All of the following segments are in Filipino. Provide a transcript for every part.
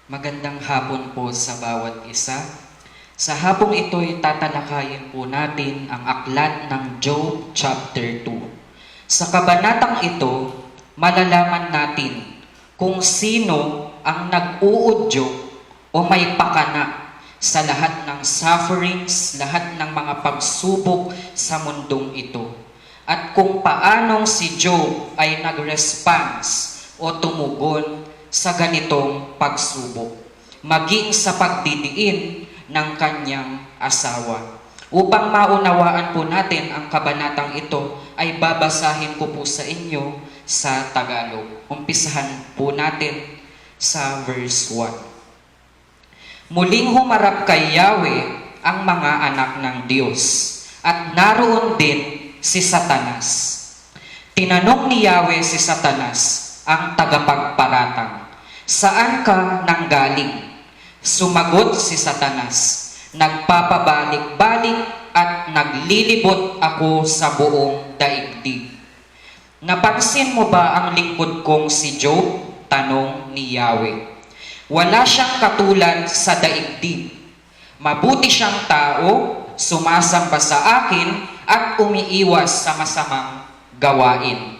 Magandang hapon po sa bawat isa. Sa hapong ito'y tatalakayin po natin ang aklat ng Job chapter 2. Sa kabanatang ito, malalaman natin kung sino ang nag-uudyok o may pakana sa lahat ng sufferings, lahat ng mga pagsubok sa mundong ito. At kung paanong si Job ay nag-response o tumugon sa ganitong pagsubok, maging sa pagdidiin ng kanyang asawa. Upang maunawaan po natin ang kabanatang ito, ay babasahin ko po sa inyo sa Tagalog. Umpisahan po natin sa verse 1. Muling humarap kay Yahweh ang mga anak ng Diyos, at naroon din si Satanas. Tinanong ni Yahweh si Satanas, ang tagapagparatang, "Saan ka nanggaling?" Sumagot si Satanas, "Nagpapabalik-balik at naglilibot ako sa buong daigdig." "Napansin mo ba ang lingkod kong si Job?" tanong ni Yahweh. "Wala siyang katulad sa daigdig. Mabuti siyang tao, sumasamba sa akin at umiiwas sa masamang gawain.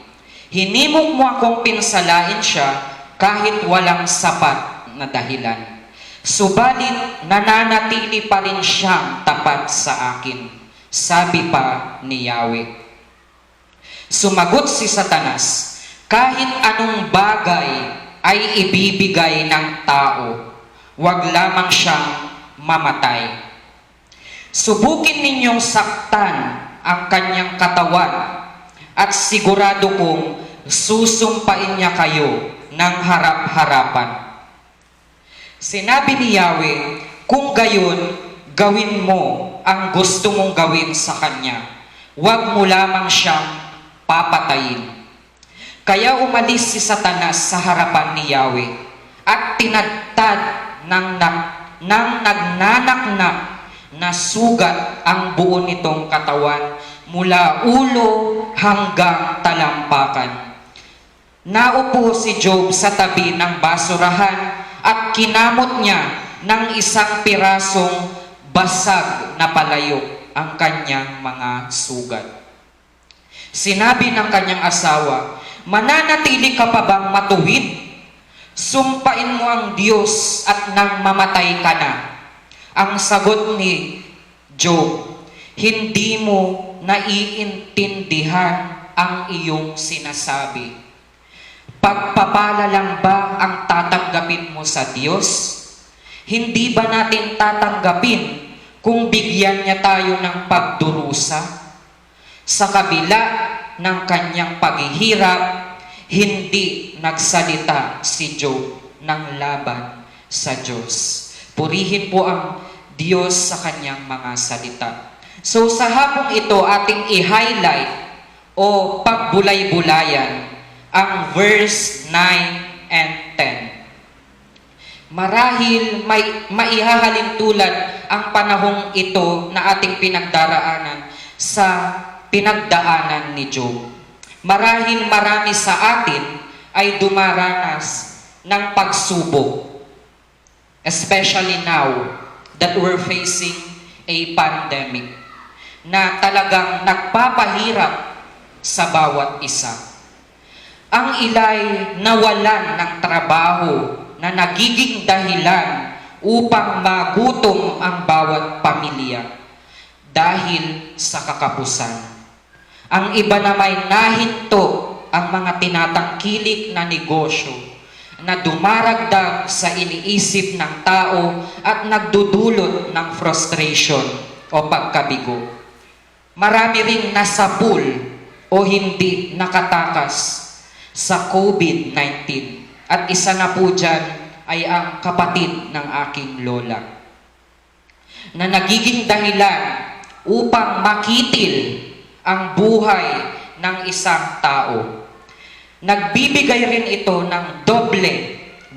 Hinimok mo akong pinsalain siya kahit walang sapat na dahilan. Subalit nananatili pa rin siyang tapat sa akin," sabi pa ni Yahweh. Sumagot si Satanas, "Kahit anong bagay ay ibibigay ng tao, wag lamang siyang mamatay. Subukin ninyong saktan ang kanyang katawan, at sigurado kong susumpain niya kayo ng harap-harapan." Sinabi ni Yahweh, "Kung gayon, gawin mo ang gusto mong gawin sa kanya. Huwag mo lamang siyang papatayin." Kaya umalis si Satanas sa harapan ni Yahweh at tinadtad ng nagnanaknak na sugat ang buo nitong katawan mula ulo hanggang talampakan. Naupo si Job sa tabi ng basurahan at kinamot niya ng isang pirasong basag na palayok ang kanyang mga sugat. Sinabi ng kanyang asawa, "Mananatili ka pa bang matuwid? Sumpain mo ang Diyos at nang mamatay ka na." Ang sagot ni Job, "Hindi mo naiintindihan ang iyong sinasabi. Pagpapala lang ba ang tatanggapin mo sa Diyos? Hindi ba natin tatanggapin kung bigyan niya tayo ng pagdurusa?" Sa kabila ng kanyang paghihirap, hindi nagsalita si Job ng laban sa Diyos. Purihin po ang Diyos sa kanyang mga salita. So sa hapong ito, ating i-highlight o pagbulay-bulayan ang verse 9 and 10. Marahil maihahalin tulad ang panahong ito na ating pinagdaraanan sa pinagdaanan ni Job. Marahil marami sa atin ay dumaranas ng pagsubok, especially now that we're facing a pandemic na talagang nagpapahirap sa bawat isa. Ang ila'y nawalan ng trabaho na nagiging dahilan upang magutom ang bawat pamilya dahil sa kakapusan. Ang iba naman nahinto ang mga tinatangkilik na negosyo na dumaragdag sa iniisip ng tao at nagdudulot ng frustration o pagkabigo. Marami ring nasapul o hindi nakatakas sa COVID-19. At isa na po dyan ay ang kapatid ng aking lola, na nagiging dahilan upang makitil ang buhay ng isang tao. Nagbibigay rin ito ng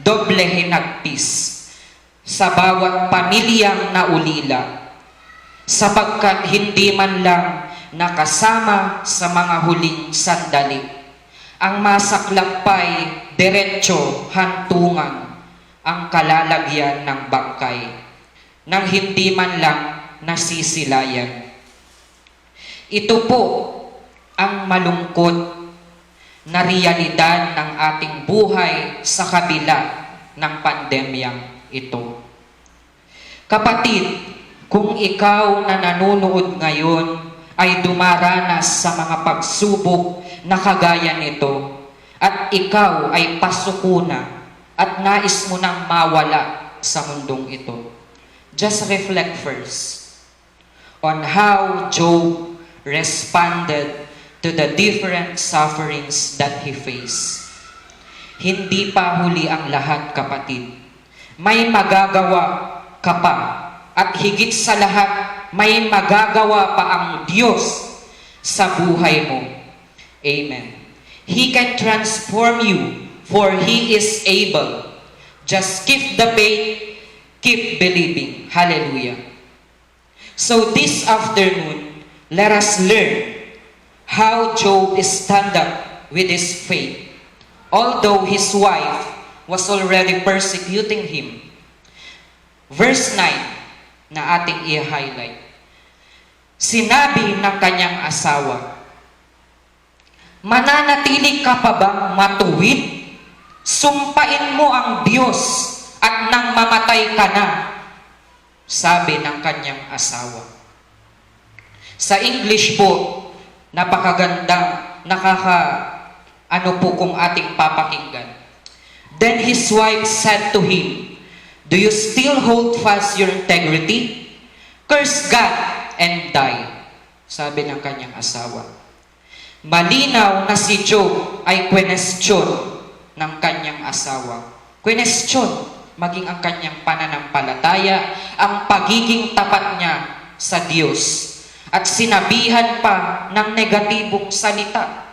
doble hinagpis sa bawat pamilyang naulila, sapagkat hindi man lang nakasama sa mga huling sandali. Ang masaklap pa'y diretso hantungan ang kalalagyan ng bangkay nang hindi man lang nasisilayan. Ito po ang malungkot na realidad ng ating buhay sa kabila ng pandemyang ito. Kapatid, kung ikaw na nanonood ngayon ay dumaranas sa mga pagsubok na kagaya nito, at ikaw ay pasuko na at nais mo nang mawala sa mundong ito, just reflect first on how Job responded to the different sufferings that he faced. Hindi pa huli ang lahat, kapatid. May magagawa ka pa. At higit sa lahat, may magagawa pa ang Diyos sa buhay mo. Amen. He can transform you, for He is able. Just keep the faith, keep believing. Hallelujah. So this afternoon, let us learn how Job stand up with his faith, although his wife was already persecuting him. Verse 9 na ating i-highlight. Sinabi ng kanyang asawa, mananatili ka pa bang matuwid? Sumpain mo ang Diyos at nang mamatay ka na, sabi ng kanyang asawa. Sa English po, napakagandang, kung ating papakinggan. Then his wife said to him, do you still hold fast your integrity? Curse God and die, sabi ng kanyang asawa. Malinaw na si Job ay kwenestyon ng kanyang asawa. Kwenestyon, maging ang kanyang pananampalataya, ang pagiging tapat niya sa Diyos. At sinabihan pa ng negatibong salita.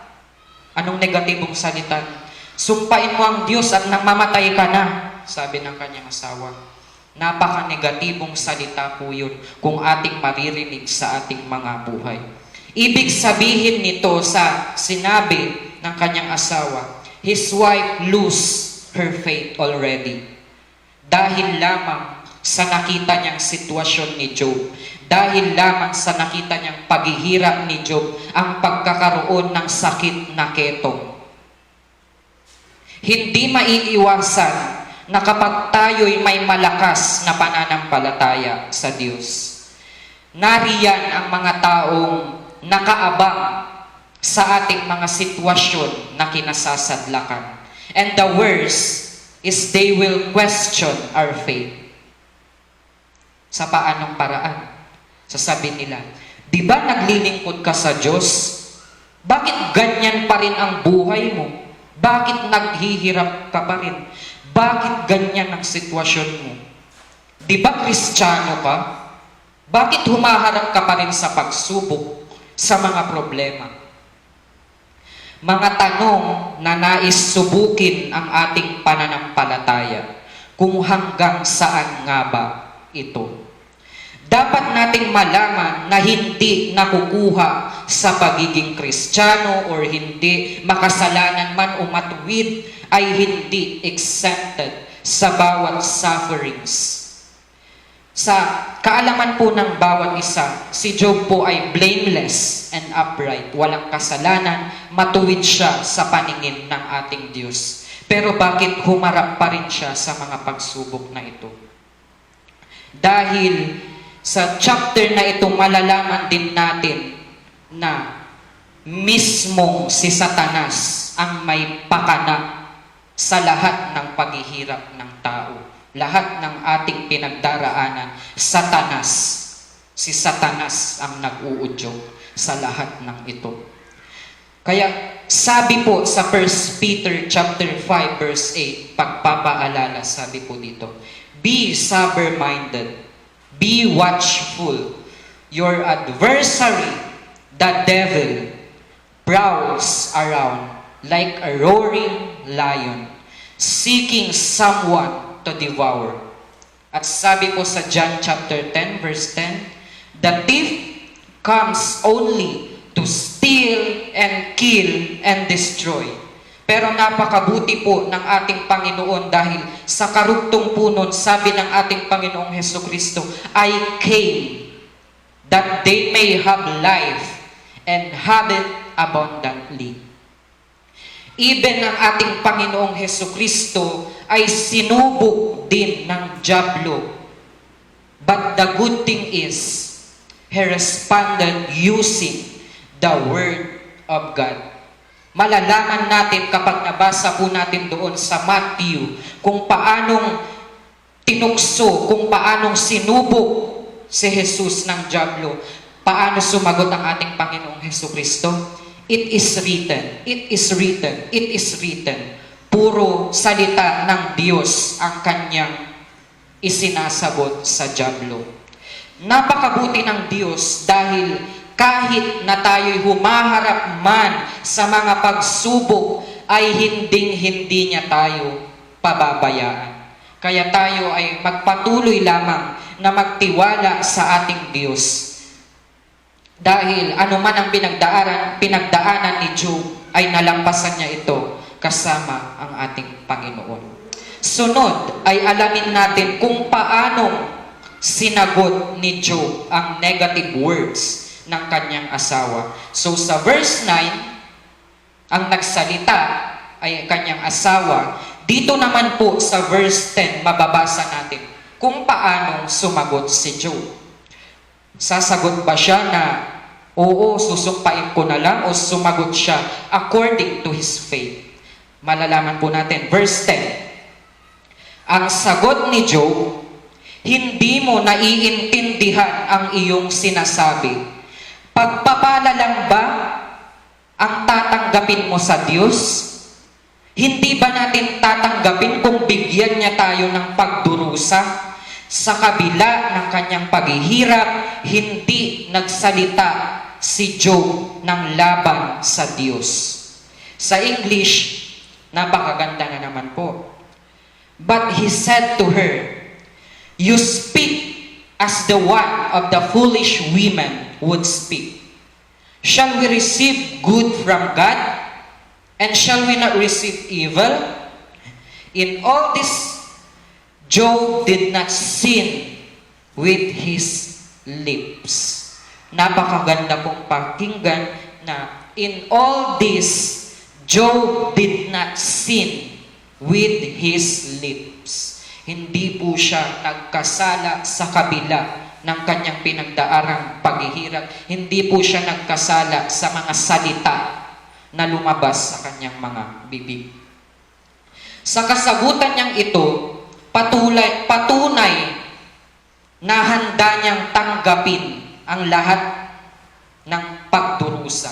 Anong negatibong salita? Sumpain mo ang Diyos at nang mamatay ka na, sabi ng kanyang asawa. Napaka-negatibong salita po yun kung ating maririnig sa ating mga buhay. Ibig sabihin nito sa sinabi ng kanyang asawa, his wife lose her faith already. Dahil lamang sa nakita niyang sitwasyon ni Job, dahil lamang sa nakita niyang paghihirap ni Job, ang pagkakaroon ng sakit na ketong. Hindi maiiwasan na kapag tayo'y may malakas na pananampalataya sa Diyos, nariyan ang mga taong nakaabang sa ating mga sitwasyon na kinasasadlakan. And the worst is they will question our faith. Sa paanong paraan? Sasabi nila, di ba naglilingkod ka sa Diyos? Bakit ganyan pa rin ang buhay mo? Bakit naghihirap ka pa rin? Bakit ganyan ang sitwasyon mo? Di ba Kristiyano ka? Bakit humaharap ka pa rin sa pagsubok, sa mga problema? Mga tanong na nais subukin ang ating pananampalataya, kung hanggang saan nga ba ito. Dapat nating malaman na hindi nakukuha sa pagiging Kristiyano or hindi makasalanan man o matuwid ay hindi exempted sa bawat sufferings. Sa kaalaman po ng bawat isa, si Job po ay blameless and upright. Walang kasalanan, matuwid siya sa paningin ng ating Diyos. Pero bakit humarap pa rin siya sa mga pagsubok na ito? Dahil sa chapter na ito, malalaman din natin na mismong si Satanas ang may pakana sa lahat ng paghihirap ng tao. Lahat ng ating pinagdaraanan, si Satanas ang nag-uudyok sa lahat ng ito. Kaya sabi po sa 1 Peter chapter 5 verse 8, pagpapaalala, sabi po dito, be sober-minded, be watchful. Your adversary, the devil, prowls around like a roaring lion, seeking someone to devour. At sabi po sa John chapter 10 verse 10, the thief comes only to steal and kill and destroy. Pero napakabuti po ng ating Panginoon dahil sa karugtong po nun, sabi ng ating Panginoong Hesukristo, I came that they may have life and have it abundantly. Even ang ating Panginoong Hesukristo ay sinubok din ng dyablo. But the good thing is, He responded using the Word of God. Malalaman natin kapag nabasa po natin doon sa Matthew kung paanong tinukso, kung paanong sinubok si Jesus ng dyablo, paano sumagot ang ating Panginoong Hesukristo. It is written, it is written, it is written. Puro salita ng Diyos ang kanyang isinasagot sa dyablo. Napakabuti ng Diyos dahil kahit na tayo'y humaharap man sa mga pagsubok, ay hinding-hindi niya tayo pababayaan. Kaya tayo ay magpatuloy lamang na magtiwala sa ating Diyos. Dahil anuman ang pinagdaanan ni Job, ay nalampasan niya ito kasama ang ating Panginoon. Sunod ay alamin natin kung paano sinagot ni Job ang negative words ng kanyang asawa. So sa verse 9, ang nagsalita ay kanyang asawa. Dito naman po sa verse 10, mababasa natin kung paano sumagot si Job. Sasagot ba siya na, oo, susumpain ko na lang, o sumagot siya according to his faith? Malalaman po natin. Verse 10, ang sagot ni Job, hindi mo naiintindihan ang iyong sinasabi. Pagpapala lang ba ang tatanggapin mo sa Diyos? Hindi ba natin tatanggapin kung bigyan niya tayo ng pagdurusa? Sa kabila ng kanyang paghihirap, hindi nagsalita si Job ng laban sa Diyos. Sa English, napakaganda na naman po. But he said to her, you speak as the one of the foolish women would speak. Shall we receive good from God? And shall we not receive evil? In all this, Job did not sin with his lips. Napakaganda pong pakinggan na in all this, Job did not sin with his lips. Hindi po siya nagkasala sa kabila ng kanyang pinagdaarang paghihirap. Hindi po siya nagkasala sa mga salita na lumabas sa kanyang mga bibig. Sa kasagutan niyang ito, patunay na handa niyang tanggapin ang lahat ng pagdurusa.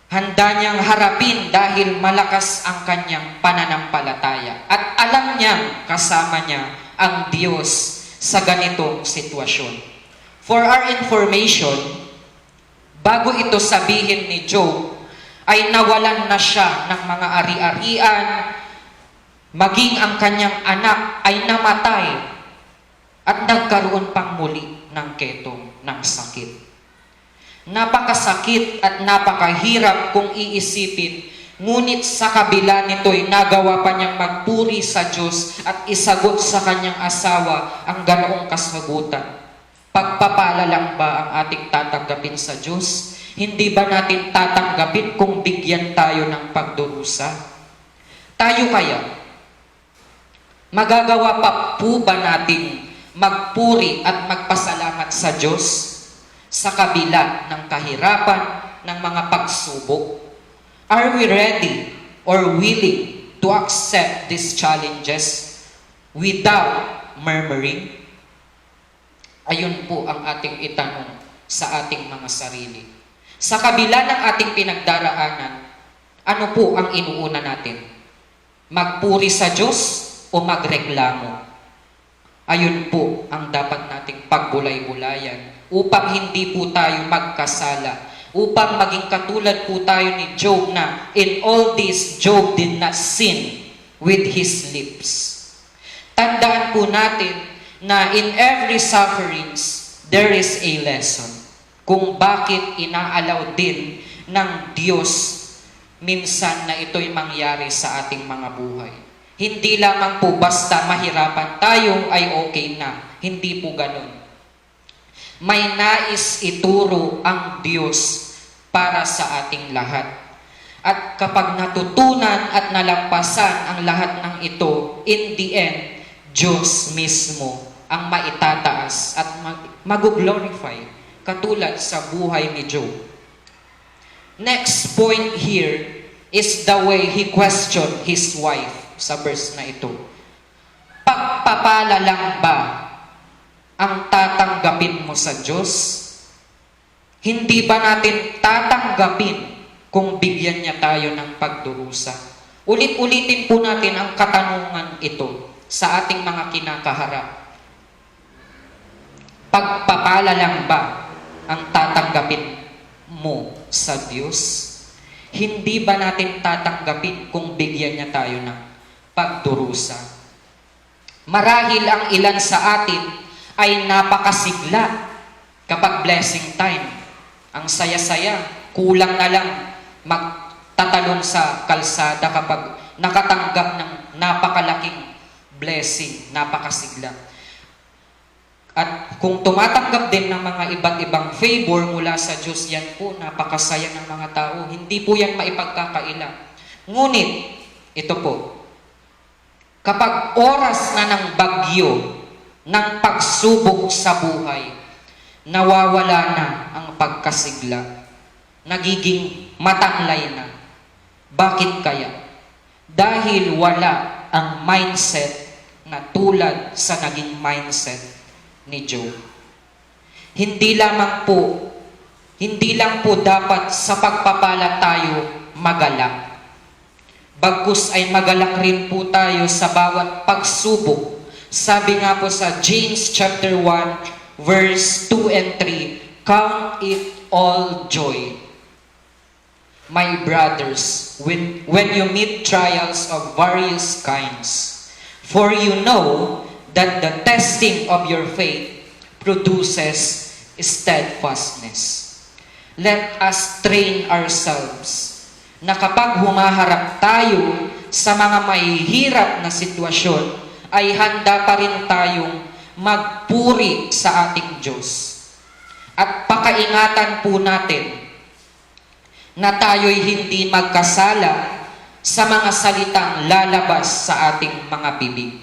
Handa niyang harapin dahil malakas ang kanyang pananampalataya. At alam niyang kasama niya ang Diyos sa ganitong sitwasyon. For our information, bago ito sabihin ni Job, ay nawalan na siya ng mga ari-arian, maging ang kanyang anak ay namatay at nagkaroon pang muli ng ketong ng sakit. Napakasakit at napakahirap kung iisipin, ngunit sa kabila nito'y nagawa pa niyang magpuri sa Diyos at isagot sa kanyang asawa ang ganoong kasagutan. Pagpapala lang ba ang ating tatanggapin sa Diyos? Hindi ba natin tatanggapin kung bigyan tayo ng pagdurusa? Tayo kaya, magagawa pa po ba nating magpuri at magpasalamat sa Diyos sa kabila ng kahirapan, ng mga pagsubok? Are we ready or willing to accept these challenges without murmuring? Ayun po ang ating itanong sa ating mga sarili. Sa kabila ng ating pinagdaraanan, ano po ang inuuna natin? Magpuri sa Diyos o magreklamo? Ayun po ang dapat nating pagbulay-bulayan upang hindi po tayo magkasala, upang maging katulad po tayo ni Job na in all this, Job did not sin with his lips. Tandaan po natin na in every sufferings, there is a lesson kung bakit inaalaw din ng Diyos minsan na ito'y mangyari sa ating mga buhay. Hindi lamang po basta mahirapan tayo ay okay na. Hindi po ganun. May nais ituro ang Diyos para sa ating lahat. At kapag natutunan at nalampasan ang lahat ng ito, in the end, Diyos mismo ang maitataas at mag-glorify, katulad sa buhay ni Job. Next point here is the way he questioned his wife sa verse na ito. Pagpapala lang ba ang tatanggapin mo sa Diyos? Hindi ba natin tatanggapin kung bigyan niya tayo ng pagdurusa? Ulit-ulitin po natin ang katanungan ito sa ating mga kinakaharap. Pagpapala lang ba ang tatanggapin mo sa Diyos? Hindi ba natin tatanggapin kung bigyan niya tayo ng pagdurusa? Marahil ang ilan sa atin ay napakasigla kapag blessing time. Ang saya-saya, kulang na lang magtatalon sa kalsada kapag nakatanggap ng napakalaking blessing, napakasigla. At kung tumatanggap din ng mga iba't ibang favor mula sa Diyos, yan po, napakasaya ng mga tao. Hindi po yan maipagkakaila. Ngunit, ito po, kapag oras na ng bagyo, ng pagsubok sa buhay, nawawala na ang pagkasigla. Nagiging matanglay na. Bakit kaya? Dahil wala ang mindset na tulad sa naging mindset ni Job. Hindi lang po dapat sa pagpapala tayo magalak. Bagkus ay magalak rin po tayo sa bawat pagsubok. Sabi nga po sa James chapter 1 verse 2 and 3, count it all joy, my brothers, when you meet trials of various kinds. For you know that the testing of your faith produces steadfastness. Let us train ourselves na kapag humaharap tayo sa mga mahihirap na sitwasyon, ay handa pa rin tayong magpuri sa ating Diyos. At pakaingatan po natin na tayo'y hindi magkasala sa mga salitang lalabas sa ating mga bibig.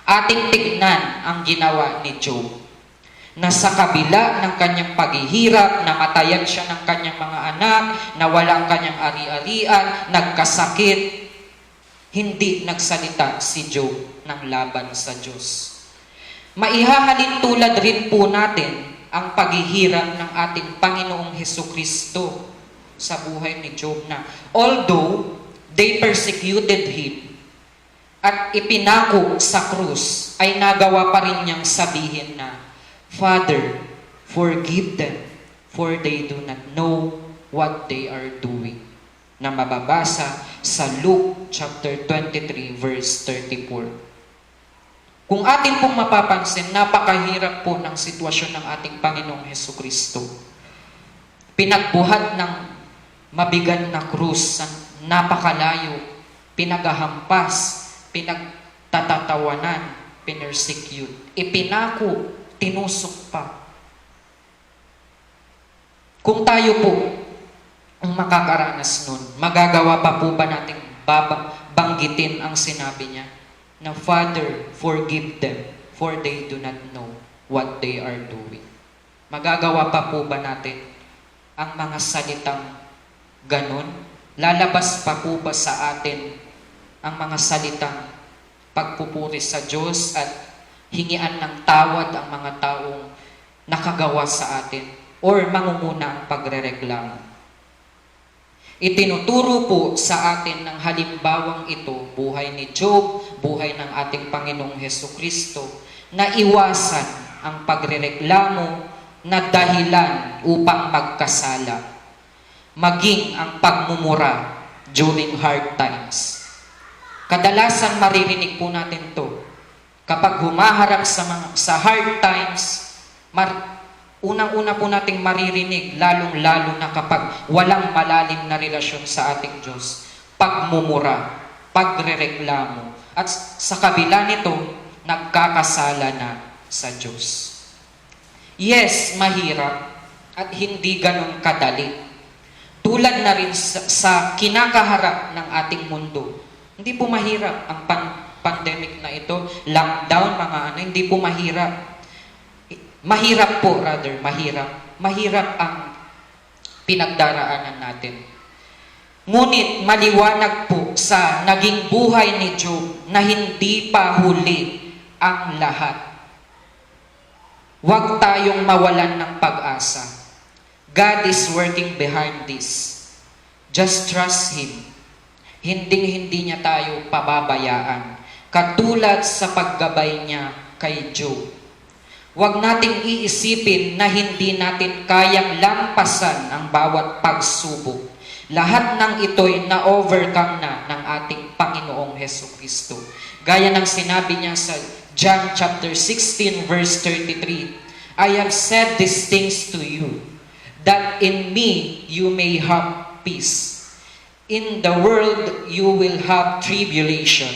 Ating tignan ang ginawa ni Job, na sa kabila ng kanyang paghihirap, namatayan siya ng kanyang mga anak, nawala ang kanyang ari-arian, nagkasakit, hindi nagsalita si Job ng laban sa Diyos. Maihahalin tulad rin po natin ang paghihirap ng ating Panginoong Hesukristo sa buhay ni Job, na although they persecuted him at ipinako sa krus, ay nagawa pa rin niyang sabihin na, Father, forgive them, for they do not know what they are doing. Na mababasa sa Luke chapter 23 verse 34. Kung atin pong mapapansin, napakahirap po ng sitwasyon ng ating Panginoong Hesukristo. Pinagbuhat ng mabigat na krus, napakalayo, pinagahampas, pinagtatatawanan, pinersecute, ipinako, tinusok pa. Kung tayo po ang makakaranas nun, magagawa pa po ba nating banggitin ang sinabi niya na, Father, forgive them, for they do not know what they are doing? Magagawa pa po ba natin ang mga salitang ganon? Lalabas pa po ba sa atin ang mga salitang pagpupuri sa Diyos at hingian ng tawad ang mga taong nakagawa sa atin, or mangunguna ang pagrereklamo? Itinuturo po sa atin ng halimbawang ito, buhay ni Job, buhay ng ating Panginoong Hesukristo, na iwasan ang pagrereklamo na dahilan upang magkasala, maging ang pagmumura during hard times. Kadalasan maririnig po natin to kapag humaharap sa hard times, Unang-una po nating maririnig, lalong-lalo na kapag walang malalim na relasyon sa ating Diyos, pagmumura, pagrereklamo, at sa kabila nito, nagkakasala na sa Diyos. Yes, mahirap at hindi ganun kadali. Tulad na rin sa kinakaharap ng ating mundo. Hindi po mahirap ang pandemic na ito, lockdown, mga ano, hindi po mahirap. Mahirap po, rather, mahirap. Mahirap ang pinagdaraanan natin. Ngunit maliwanag po sa naging buhay ni Job na hindi pa huli ang lahat. Huwag tayong mawalan ng pag-asa. God is working behind this. Just trust Him. Hinding-hindi niya tayo pababayaan. Katulad sa paggabay niya kay Job. Huwag nating iisipin na hindi natin kayang lampasan ang bawat pagsubok. Lahat ng ito'y na-overcome na ng ating Panginoong Hesukristo. Gaya ng sinabi niya sa John chapter 16 verse 33, I have said these things to you, that in me you may have peace. In the world you will have tribulation,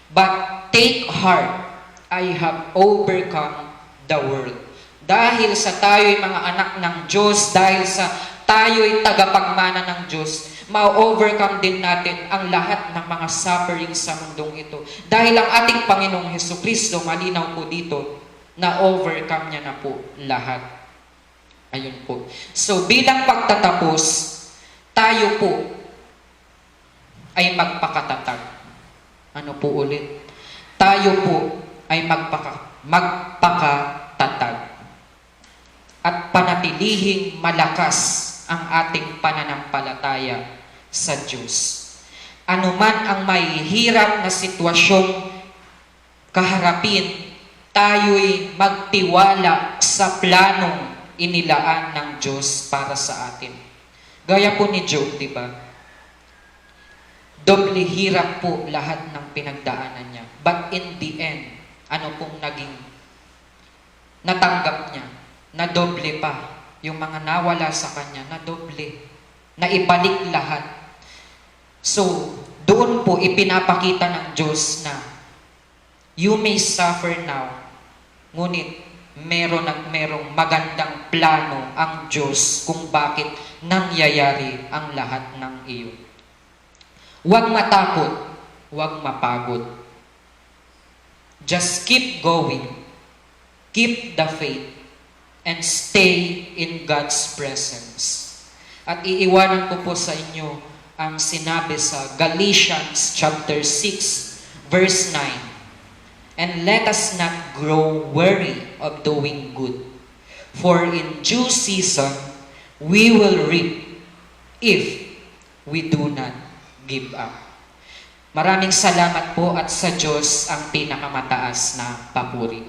but take heart, I have overcome the world. Dahil sa tayo'y mga anak ng Diyos, dahil sa tayo'y tagapagmana ng Diyos, ma-overcome din natin ang lahat ng mga suffering sa mundong ito. Dahil ang ating Panginoong Hesukristo, malinaw po dito, na-overcome niya na po lahat. Ayun po. So bilang pagtatapos, tayo po ay magpakatatag. Ano po ulit? Tayo po ay magpakatatag. At panatilihing malakas ang ating pananampalataya sa Diyos. Anuman ang mahihirap na sitwasyong kaharapin, tayo'y magtiwala sa planong inilaan ng Diyos para sa atin. Gaya po ni Job, di ba? Doble hirap po lahat ng pinagdaanan niya. But in the end, ano pong naging natanggap niya? Na doble pa. Yung mga nawala sa kanya, na doble. Na ibalik lahat. So, doon po ipinapakita ng Diyos na you may suffer now, ngunit merong magandang plano ang Diyos kung bakit nangyayari ang lahat ng iyon. Huwag matakot, huwag mapagod. Just keep going. Keep the faith. And stay in God's presence. At iiwanan ko po sa inyo ang sinabi sa Galatians chapter 6, verse 9. And let us not grow weary of doing good, for in due season we will reap if we do not give up. Maraming salamat po at sa Diyos ang pinakamataas na papuri.